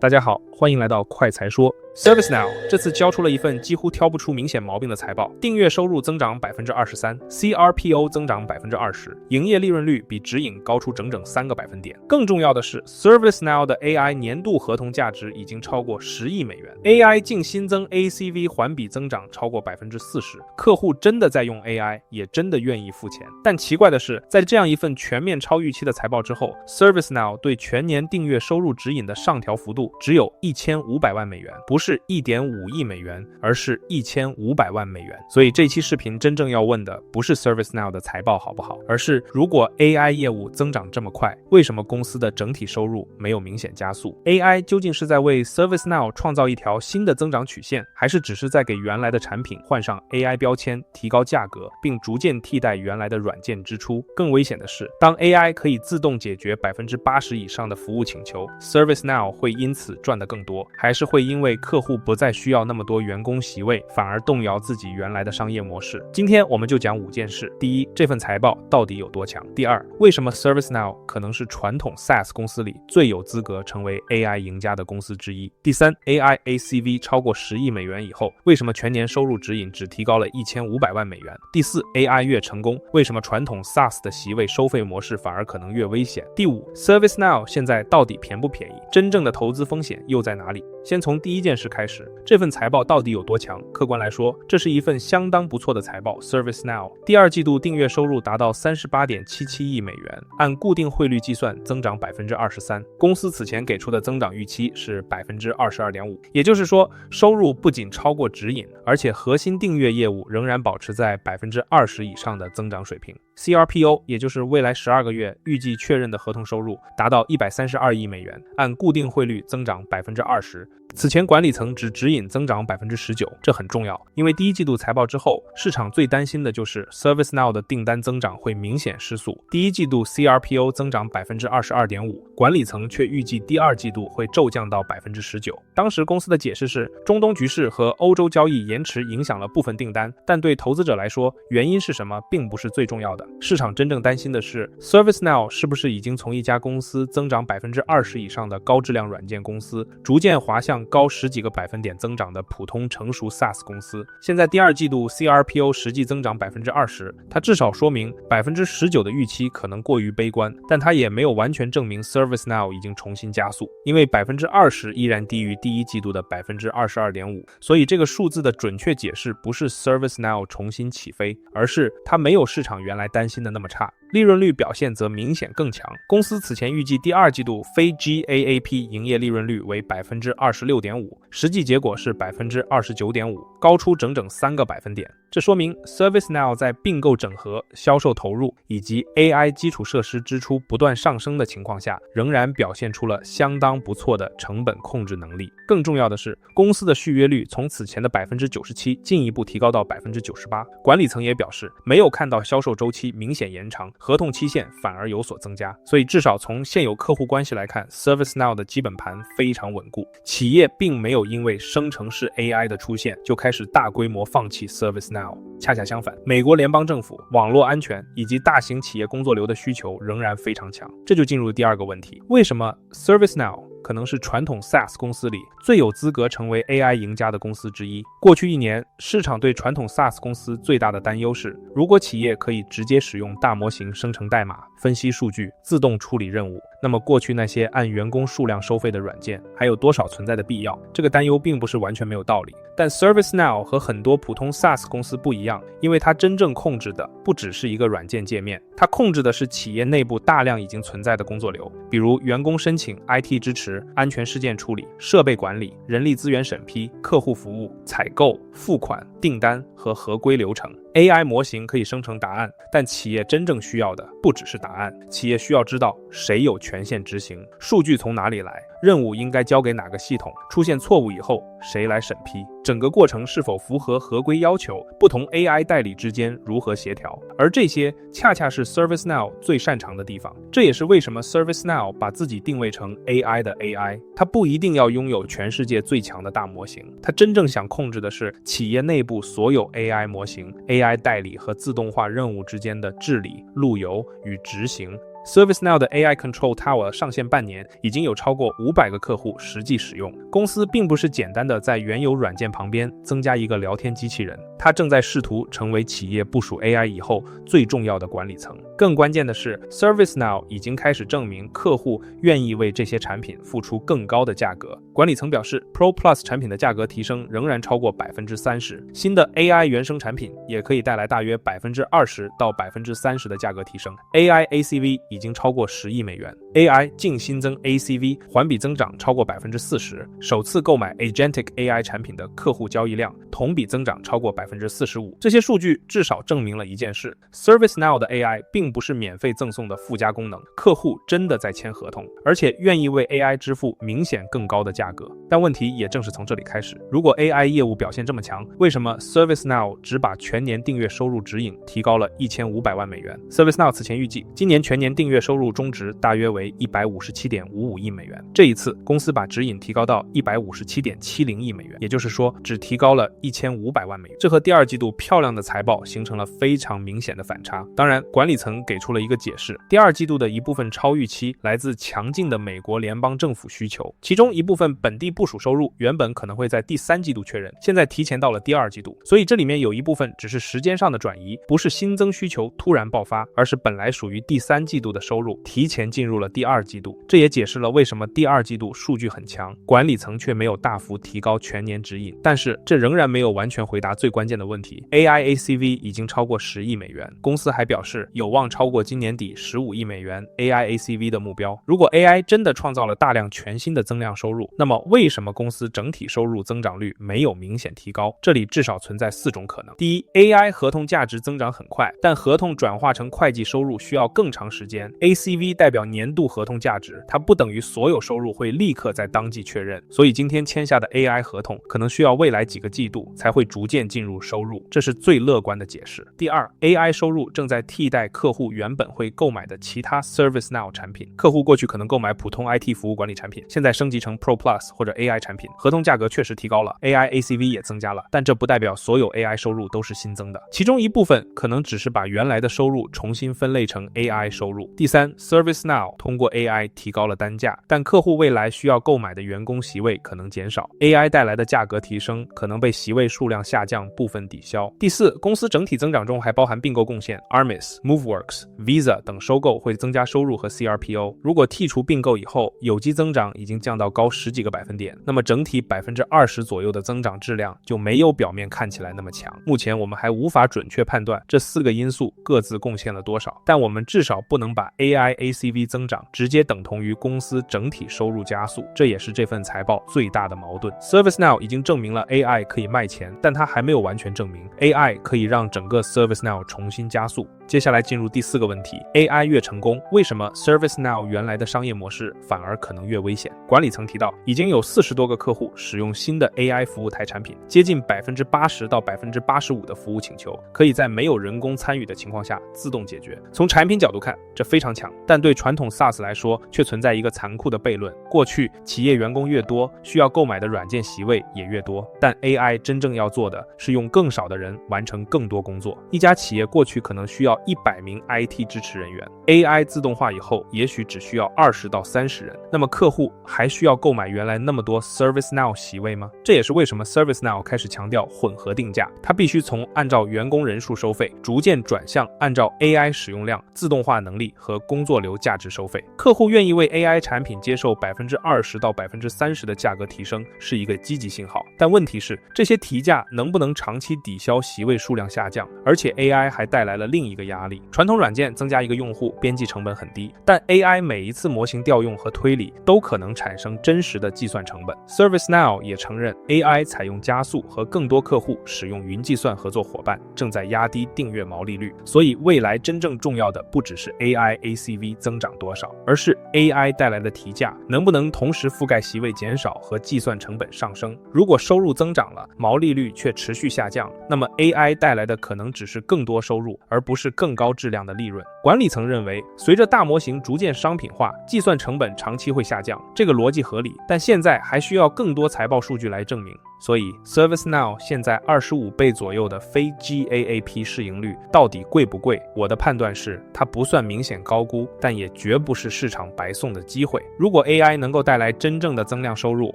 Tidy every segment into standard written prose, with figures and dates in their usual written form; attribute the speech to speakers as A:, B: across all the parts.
A: 大家好，欢迎来到快财说。ServiceNow 这次交出了一份几乎挑不出明显毛病的财报，订阅收入增长 23%，CRPO 增长 20%， 营业利润率比指引高出整整3个百分点。更重要的是 ，ServiceNow 的 AI 年度合同价值已经超过10亿美元 ，AI 净新增 ACV 环比增长超过 40%， 客户真的在用 AI， 也真的愿意付钱。但奇怪的是，在这样一份全面超预期的财报之后 ，ServiceNow 对全年订阅收入指引的上调幅度只有1500万美元，不是1.5亿美元，而是1500万美元。所以这期视频真正要问的不是 ServiceNow 的财报好不好，而是如果 AI 业务增长这么快，为什么公司的整体收入没有明显加速？ AI 究竟是在为 ServiceNow 创造一条新的增长曲线，还是只是在给原来的产品换上 AI 标签，提高价格，并逐渐替代原来的软件支出？更危险的是，当 AI 可以自动解决 80% 以上的服务请求， ServiceNow 会因此赚得更多，还是会因为客户不再需要那么多员工席位，反而动摇自己原来的商业模式？今天我们就讲5件事。第一，这份财报到底有多强？第二，为什么 ServiceNow 可能是传统 SaaS 公司里最有资格成为 AI 赢家的公司之一？第三， AI ACV 超过10亿美元以后，为什么全年收入指引只提高了1500万美元？第四， AI 越成功，为什么传统 SaaS 的席位收费模式反而可能越危险？第五， ServiceNow 现在到底便不便宜？真正的投资风险又在哪里？先从第一件事开始，这份财报到底有多强？客观来说，这是一份相当不错的财报。 ServiceNow 第二季度订阅收入达到 38.77 亿美元，按固定汇率计算增长 23%。 公司此前给出的增长预期是 22.5%， 也就是说，收入不仅超过指引，而且核心订阅业务仍然保持在 20% 以上的增长水平。 CRPO 也就是未来12个月预计确认的合同收入达到132亿美元，按固定汇率增长 20%。 此前管理层只指引增长 19%， 这很重要，因为第一季度财报之后，市场最担心的就是 ServiceNow 的订单增长会明显失速。第一季度 CRPO 增长 22.5%， 管理层却预计第二季度会骤降到 19%。 当时公司的解释是，中东局势和欧洲交易延迟影响了部分订单，但对投资者来说，原因是什么并不是最重要的。市场真正担心的是 ServiceNow 是不是已经从一家公司增长 20% 以上的高质量软件公司，逐渐滑向高10几个百分点增长的普通成熟 SaaS 公司。现在第二季度 CRPO 实际增长 20%， 它至少说明 19% 的预期可能过于悲观，但它也没有完全证明 ServiceNow 已经重新加速，因为 20% 依然低于第一季度的 22.5%， 所以这个数字的准确解释不是 ServiceNow 重新起飞，而是它没有市场原来担心的那么差。利润率表现则明显更强，公司此前预计第二季度非 GAAP 营业利润率为 26.5%， 实际结果是 29.5%， 高出整整3个百分点。这说明 ServiceNow 在并购整合、销售投入以及 AI 基础设施支出不断上升的情况下，仍然表现出了相当不错的成本控制能力。更重要的是，公司的续约率从此前的 97% 进一步提高到 98%。 管理层也表示，没有看到销售周期明显延长，合同期限反而有所增加，所以至少从现有客户关系来看， ServiceNow 的基本盘非常稳固。企业并没有因为生成式 AI 的出现就开始大规模放弃 ServiceNow， 恰恰相反，美国联邦政府、网络安全以及大型企业工作流的需求仍然非常强。这就进入第二个问题，为什么 ServiceNow可能是传统 SaaS 公司里最有资格成为 AI 赢家的公司之一？过去1年，市场对传统 SaaS 公司最大的担忧是，如果企业可以直接使用大模型生成代码、分析数据、自动处理任务，那么过去那些按员工数量收费的软件还有多少存在的必要？这个担忧并不是完全没有道理。但 ServiceNow 和很多普通 SaaS 公司不一样，因为它真正控制的不只是一个软件界面，它控制的是企业内部大量已经存在的工作流，比如员工申请、IT 支持、安全事件处理、设备管理、人力资源审批、客户服务、采购、付款、订单和合规流程。AI 模型可以生成答案，但企业真正需要的不只是答案，企业需要知道谁有权限执行，数据从哪里来，任务应该交给哪个系统，出现错误以后谁来审批，整个过程是否符合合规要求，不同 AI 代理之间如何协调。而这些恰恰是 ServiceNow 最擅长的地方，这也是为什么 ServiceNow 把自己定位成 AI 的 AI。它不一定要拥有全世界最强的大模型，它真正想控制的是企业内部所有 AI 模型、AI 代理和自动化任务之间的治理、路由与执行。ServiceNow 的 AI Control Tower 上线半年，已经有超过500个客户实际使用。公司并不是简单的在原有软件旁边增加一个聊天机器人，它正在试图成为企业部署 AI 以后最重要的管理层。更关键的是 ，ServiceNow 已经开始证明客户愿意为这些产品付出更高的价格。管理层表示 ，Pro Plus 产品的价格提升仍然超过30%，新的 AI 原生产品也可以带来大约20%到30%的价格提升。AI ACV 已经超过10亿美元 ，AI 净新增 ACV 环比增长超过40%，首次购买 Agentic AI 产品的客户交易量同比增长超过45%。这些数据至少证明了一件事 ：ServiceNow 的 AI 并不是免费赠送的附加功能，客户真的在签合同，而且愿意为 AI 支付明显更高的价格。但问题也正是从这里开始，如果 AI 业务表现这么强，为什么 ServiceNow 只把全年订阅收入指引提高了1500万美元 ？ServiceNow 此前预计今年全年订阅收入中值大约为157.55亿美元，这一次公司把指引提高到157.70亿美元，也就是说只提高了1500万美元。这和第二季度漂亮的财报形成了非常明显的反差。当然，管理层给出了一个解释，第二季度的一部分超预期来自强劲的美国联邦政府需求，其中一部分本地部署收入原本可能会在第三季度确认，现在提前到了第二季度，所以这里面有一部分只是时间上的转移，不是新增需求突然爆发，而是本来属于第三季度的收入提前进入了第二季度。这也解释了为什么第二季度数据很强，管理层却没有大幅提高全年指引。但是这仍然没有完全回答最关键的问题 ，AI ACV 已经超过10亿美元，公司还表示有望超过今年底15亿美元 AI ACV 的目标。如果 AI 真的创造了大量全新的增量收入，那么为什么公司整体收入增长率没有明显提高？这里至少存在4种可能。第一 ，AI 合同价值增长很快，但合同转化成会计收入需要更长时间。ACV 代表年度合同价值，它不等于所有收入会立刻在当季确认，所以今天签下的 AI 合同可能需要未来几个季度才会逐渐进入收入，这是最乐观的解释。第二 ，AI 收入正在替代客户原本会购买的其他 ServiceNow 产品。客户过去可能购买普通 IT 服务管理产品，现在升级成 Pro Plus 或者 AI 产品，合同价格确实提高了 ，AI ACV 也增加了，但这不代表所有 AI 收入都是新增的，其中一部分可能只是把原来的收入重新分类成 AI 收入。第三 ，ServiceNow 通过 AI 提高了单价，但客户未来需要购买的员工席位可能减少 ，AI 带来的价格提升可能被席位数量下降部分抵消。第四，公司整体增长中还包含并购贡献 ，Armis、Moveworks、Visa 等收购会增加收入和 CRPO。如果剔除并购以后，有机增长已经降到高10几个百分点，那么整体20%左右的增长质量就没有表面看起来那么强。目前我们还无法准确判断这4个因素各自贡献了多少，但我们至少不能把 AI ACV 增长直接等同于公司整体收入加速，这也是这份财报最大的矛盾。ServiceNow 已经证明了 AI 可以卖钱，但它还没有完全证明 AI 可以让整个 ServiceNow 重新加速。接下来进入第4个问题 ，AI 越成功，为什么 ServiceNow 原来的商业模式反而可能越危险？管理层提到，已经有40多个客户使用新的 AI 服务台产品，接近80%到85%的服务请求可以在没有人工参与的情况下自动解决。从产品角度看，这非常强，但对传统 SaaS 来说却存在一个残酷的悖论：过去企业员工越多，需要购买的软件席位也越多，但 AI 真正要做的是用更少的人完成更多工作。一家企业过去可能需要100名 IT 支持人员 ，AI 自动化以后也许只需要20到30人，那么客户还需要购买原来那么多 ServiceNow 席位吗？这也是为什么 ServiceNow 开始强调混合定价，它必须从按照员工人数收费，逐渐转向按照 AI 使用量、自动化能力和工作流价值收费。客户愿意为 AI 产品接受20%到30%的价格提升，是一个积极信号。但问题是，这些提价能不能长期抵消席位数量下降？而且 AI 还带来了另一个压力。传统软件增加一个用户，边际成本很低，但 AI 每一次模型调用和推理都可能产生真实的计算成本。ServiceNow 也承认 AI 采用加速和更多客户使用云计算合作伙伴，正在压低订阅毛利率。所以未来真正重要的不只是 AI ACV 增长多少，而是 AI 带来的提价能不能同时覆盖席位减少和计算成本上升。如果收入增长了，毛利率却持续下降，那么 AI 带来的可能只是更多收入，而不是更高质量的利润。管理层认为，随着大模型逐渐商品化，计算成本长期会下降，这个逻辑合理，但现在还需要更多财报数据来证明。所以 ServiceNow 现在25倍左右的非 GAAP 市盈率到底贵不贵？我的判断是，它不算明显高估，但也绝不是市场白送的机会。如果 AI 能够带来真正的增量收入，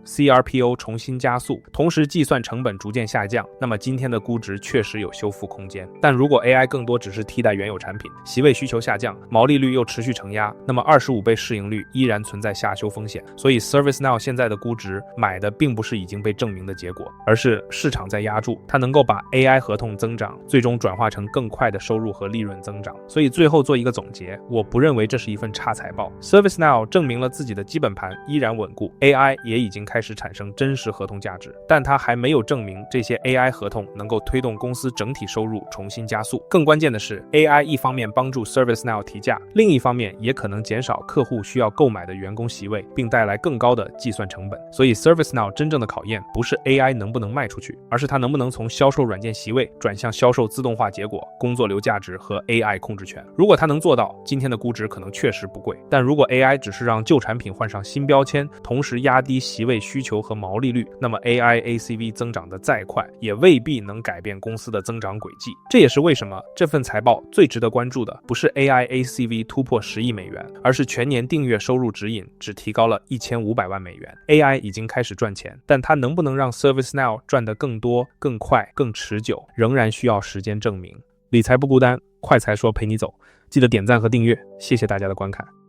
A: CRPO 重新加速，同时计算成本逐渐下降，那么今天的估值确实有修复空间。但如果 AI 更多只是替代原有产品，席位需求下降，毛利率又持续承压，那么25倍市盈率依然存在下修风险。所以 ServiceNow 现在的估值买的并不是已经被证明的结果，而是市场在压住，它能够把 AI 合同增长最终转化成更快的收入和利润增长。所以最后做一个总结，我不认为这是一份差财报。 ServiceNow 证明了自己的基本盘依然稳固， AI 也已经开始产生真实合同价值，但它还没有证明这些 AI 合同能够推动公司整体收入重新加速。更关键的是， AI 一方面帮助 ServiceNow 提价，另一方面也可能减少客户需要购买的员工席位，并带来更高的计算成本。所以 ServiceNow 真正的考验不是 AI 能不能卖出去，而是它能不能从销售软件席位转向销售自动化结果、工作流价值和 AI 控制权。如果它能做到，今天的估值可能确实不贵。但如果 AI 只是让旧产品换上新标签，同时压低席位需求和毛利率，那么 AI ACV 增长的再快，也未必能改变公司的增长轨迹。这也是为什么这份财报最值得关注的不是 AI ACV 突破10亿美元，而是全年订阅收入指引只提高了1500万美元。AI 已经开始赚钱，但它能不能让 ServiceNow 赚得更多、更快、更持久，仍然需要时间证明。理财不孤单，快财说陪你走，记得点赞和订阅，谢谢大家的观看。